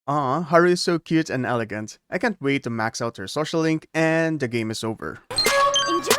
Haru is so cute and elegant. I can't wait to max out her social link and the game is over. Enjoy!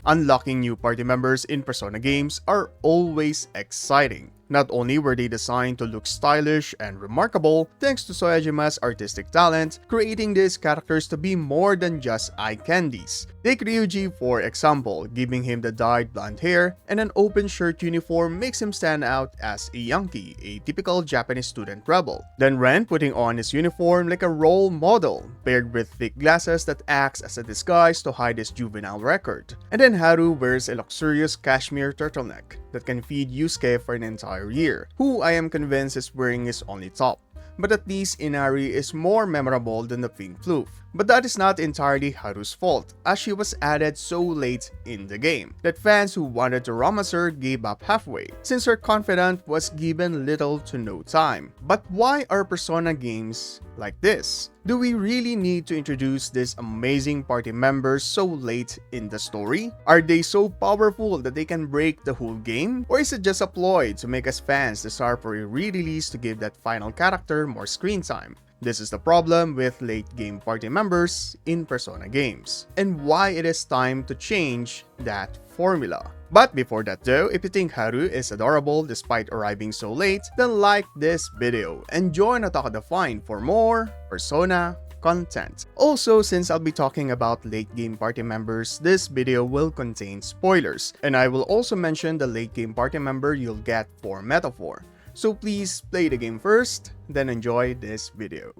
Unlocking new party members in Persona games are always exciting. Not only were they designed to look stylish and remarkable thanks to Soyajima's artistic talent, creating these characters to be more than just eye candies. Take Ryuji for example, giving him the dyed blonde hair and an open shirt uniform makes him stand out as a Yankee, a typical Japanese student rebel. Then Ren putting on his uniform like a role model, paired with thick glasses that acts as a disguise to hide his juvenile record. And then Haru wears a luxurious cashmere turtleneck that can feed Yusuke for an entire year, who I am convinced is wearing his only top. But at least Inari is more memorable than the pink floof. But that is not entirely Haru's fault, as she was added so late in the game that fans who wanted to romance her gave up halfway, since her confidant was given little to no time. But why are Persona games like this? Do we really need to introduce these amazing party members so late in the story? Are they so powerful that they can break the whole game? Or is it just a ploy to make us fans desire for a re-release to give that final character more screen time? This is the problem with late game party members in Persona games, and why it is time to change that formula. But before that though, if you think Haru is adorable despite arriving so late, then like this video and join Otaka Define for more Persona content. Also, since I'll be talking about late game party members, this video will contain spoilers, and I will also mention the late game party member you'll get for Metaphor. So please play the game first, then enjoy this video.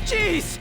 Jeez!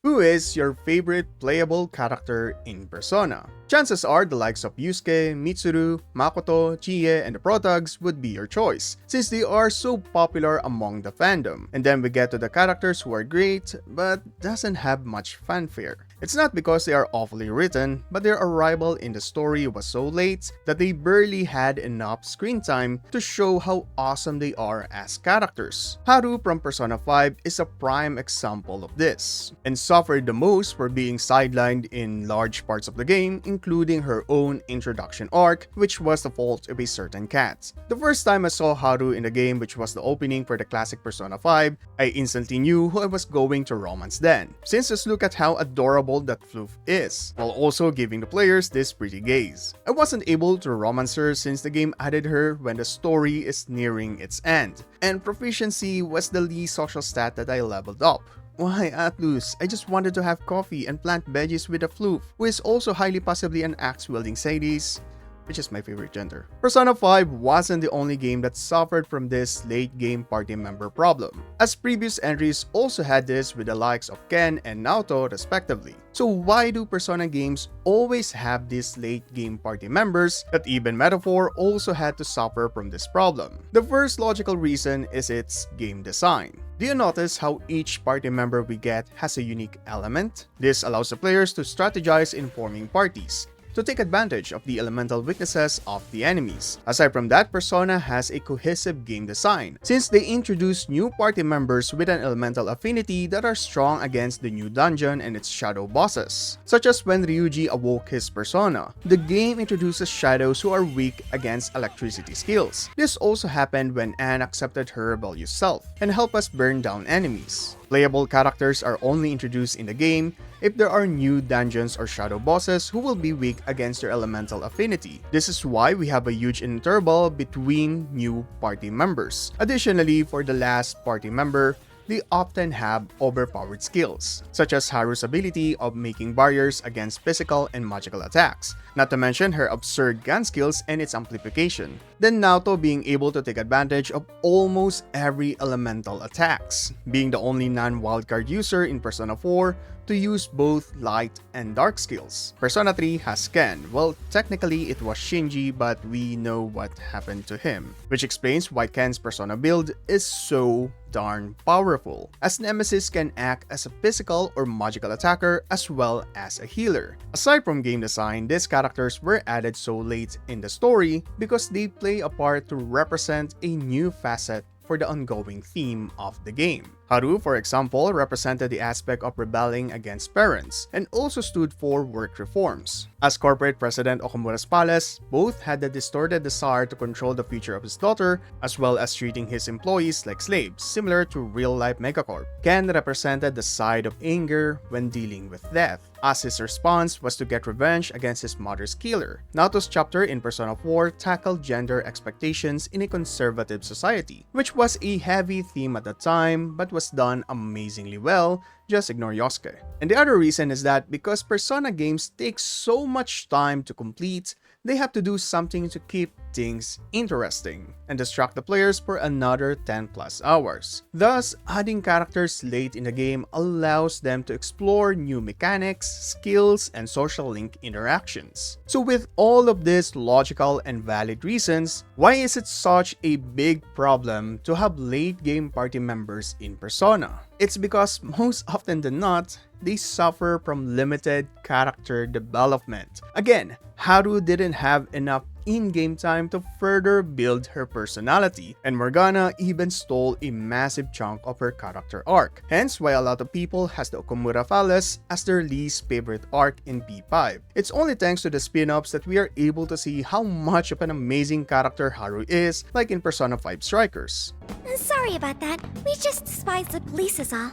Who is your favorite playable character in Persona? Chances are the likes of Yusuke, Mitsuru, Makoto, Chie, and the Protags would be your choice, since they are so popular among the fandom. And then we get to the characters who are great, but doesn't have much fanfare. It's not because they are awfully written, but their arrival in the story was so late that they barely had enough screen time to show how awesome they are as characters. Haru from Persona 5 is a prime example of this, and suffered the most for being sidelined in large parts of the game, including her own introduction arc, which was the fault of a certain cat. The first time I saw Haru in the game, which was the opening for the classic Persona 5, I instantly knew who I was going to romance then, since just look at how adorable that floof is, while also giving the players this pretty gaze. I wasn't able to romance her since the game added her when the story is nearing its end, and proficiency was the least social stat that I leveled up. Why ATLUS? I just wanted to have coffee and plant veggies with a floof, who is also highly possibly an axe-wielding sadist, which is my favorite gender. Persona 5 wasn't the only game that suffered from this late game party member problem, as previous entries also had this with the likes of Ken and Naoto respectively. So why do Persona games always have these late game party members that even Metaphor also had to suffer from this problem? The first logical reason is its game design. Do you notice how each party member we get has a unique element? This allows the players to strategize in forming parties, to take advantage of the elemental weaknesses of the enemies. Aside from that, Persona has a cohesive game design, since they introduce new party members with an elemental affinity that are strong against the new dungeon and its shadow bosses. Such as when Ryuji awoke his persona, the game introduces shadows who are weak against electricity skills. This also happened when Anne accepted her rebellious self and helped us burn down enemies. Playable characters are only introduced in the game if there are new dungeons or shadow bosses who will be weak against their elemental affinity. This is why we have a huge interval between new party members. Additionally, for the last party member, they often have overpowered skills, such as Haru's ability of making barriers against physical and magical attacks, not to mention her absurd gun skills and its amplification. Then Naoto being able to take advantage of almost every elemental attacks, being the only non-wildcard user in Persona 4 to use both light and dark skills. Persona 3 has Ken. Well, technically it was Shinji, but we know what happened to him, which explains why Ken's Persona build is so darn powerful, as Nemesis can act as a physical or magical attacker as well as a healer. Aside from game design, these characters were added so late in the story because they play a part to represent a new facet for the ongoing theme of the game. Haru, for example, represented the aspect of rebelling against parents and also stood for work reforms. As corporate president Okamura's palace, both had the distorted desire to control the future of his daughter, as well as treating his employees like slaves, similar to real-life megacorp. Ken represented the side of anger when dealing with death, as his response was to get revenge against his mother's killer. Naoto's chapter in Persona 4 tackled gender expectations in a conservative society, which was a heavy theme at the time but was done amazingly well. Just ignore Yosuke. And the other reason is that because Persona games take so much time to complete, they have to do something to keep things interesting and distract the players for another 10 plus hours. Thus, adding characters late in the game allows them to explore new mechanics, skills, and social link interactions. So with all of these logical and valid reasons, why is it such a big problem to have late game party members in Persona? It's because most often than not, they suffer from limited character development. Again, Haru didn't have enough in-game time to further build her personality, and Morgana even stole a massive chunk of her character arc. Hence why a lot of people has the Okamura Palace as their least favorite arc in P5. It's only thanks to the spin-offs that we are able to see how much of an amazing character Haru is, like in Persona 5 Strikers. Sorry about that. We just despise the police is all.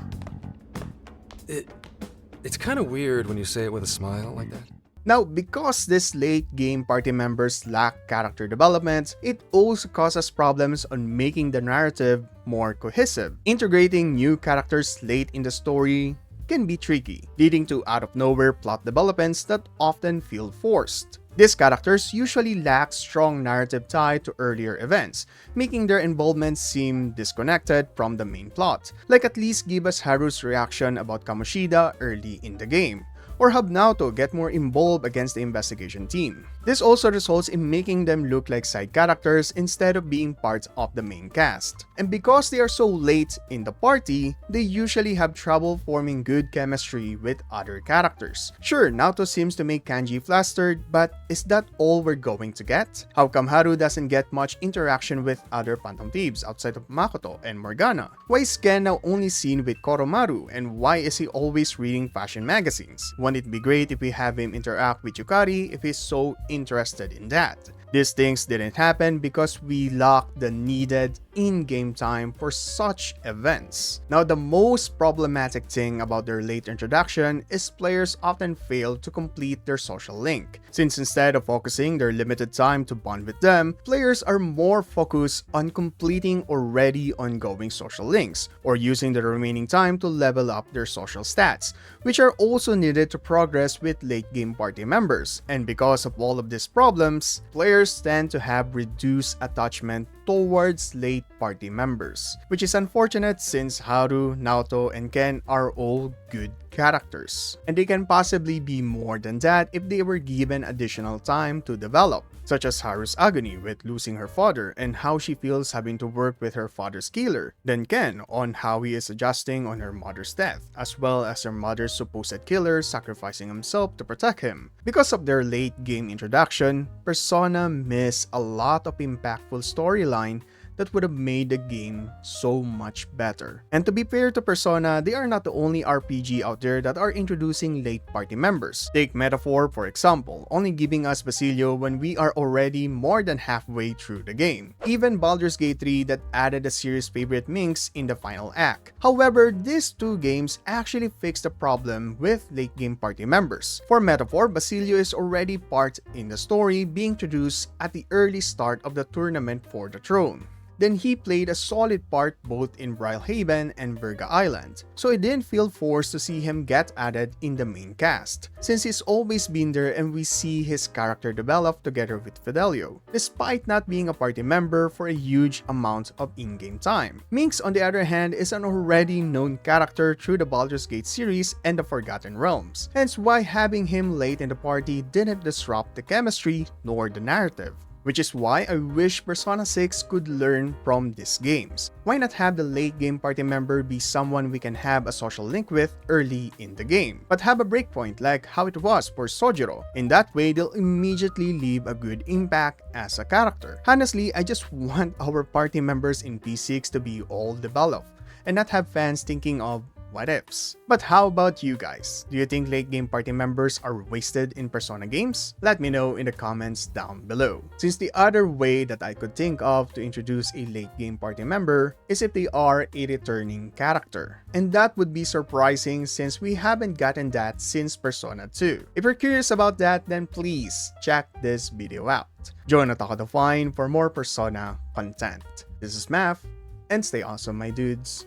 It's kind of weird when you say it with a smile like that. Now, because these late game party members lack character development, it also causes problems on making the narrative more cohesive. Integrating new characters late in the story can be tricky, leading to out-of-nowhere plot developments that often feel forced. These characters usually lack strong narrative tie to earlier events, making their involvement seem disconnected from the main plot. Like at least give us Haru's reaction about Kamoshida early in the game, or have Naoto get more involved against the investigation team. This also results in making them look like side characters instead of being part of the main cast. And because they are so late in the party, they usually have trouble forming good chemistry with other characters. Sure, Naoto seems to make Kanji flustered, but is that all we're going to get? How come Haru doesn't get much interaction with other Phantom Thieves outside of Makoto and Morgana? Why is Ken now only seen with Koromaru, and why is he always reading fashion magazines? Wouldn't it be great if we have him interact with Yukari if he's so interested in that? These things didn't happen because we lacked the needed in-game time for such events. Now, the most problematic thing about their late introduction is players often fail to complete their social link. Since instead of focusing their limited time to bond with them, players are more focused on completing already ongoing social links, or using the remaining time to level up their social stats, which are also needed to progress with late game party members. And because of all of these problems, players tend to have reduced attachment towards late party members, which is unfortunate since Haru, Naoto, and Ken are all good characters, and they can possibly be more than that if they were given additional time to develop, such as Haru's agony with losing her father and how she feels having to work with her father's killer, then Ken on how he is adjusting on her mother's death, as well as her mother's supposed killer sacrificing himself to protect him. Because of their late game introduction, Persona missed a lot of impactful storyline that would have made the game so much better. And to be fair to Persona, they are not the only RPG out there that are introducing late party members. Take Metaphor for example, only giving us Basilio when we are already more than halfway through the game. Even Baldur's Gate 3 that added a series favorite Minx in the final act. However, these two games actually fix the problem with late game party members. For Metaphor, Basilio is already part in the story, being introduced at the early start of the tournament for the throne. Then he played a solid part both in Brilhaven and Virga Island, so it didn't feel forced to see him get added in the main cast, since he's always been there and we see his character develop together with Fidelio, despite not being a party member for a huge amount of in-game time. Minx, on the other hand, is an already known character through the Baldur's Gate series and the Forgotten Realms, hence why having him late in the party didn't disrupt the chemistry nor the narrative. which is why I wish Persona 6 could learn from these games. Why not have the late game party member be someone we can have a social link with early in the game, but have a breakpoint like how it was for Sojiro. In that way, they'll immediately leave a good impact as a character. Honestly, I just want our party members in P6 to be all developed and not have fans thinking of what ifs. But how about you guys? Do you think late game party members are wasted in Persona games? Let me know in the comments down below. Since the other way that I could think of to introduce a late game party member is if they are a returning character. And that would be surprising since we haven't gotten that since Persona 2. If you're curious about that, then please check this video out. Join Otaka Define for more Persona content. This is Math, and stay awesome my dudes.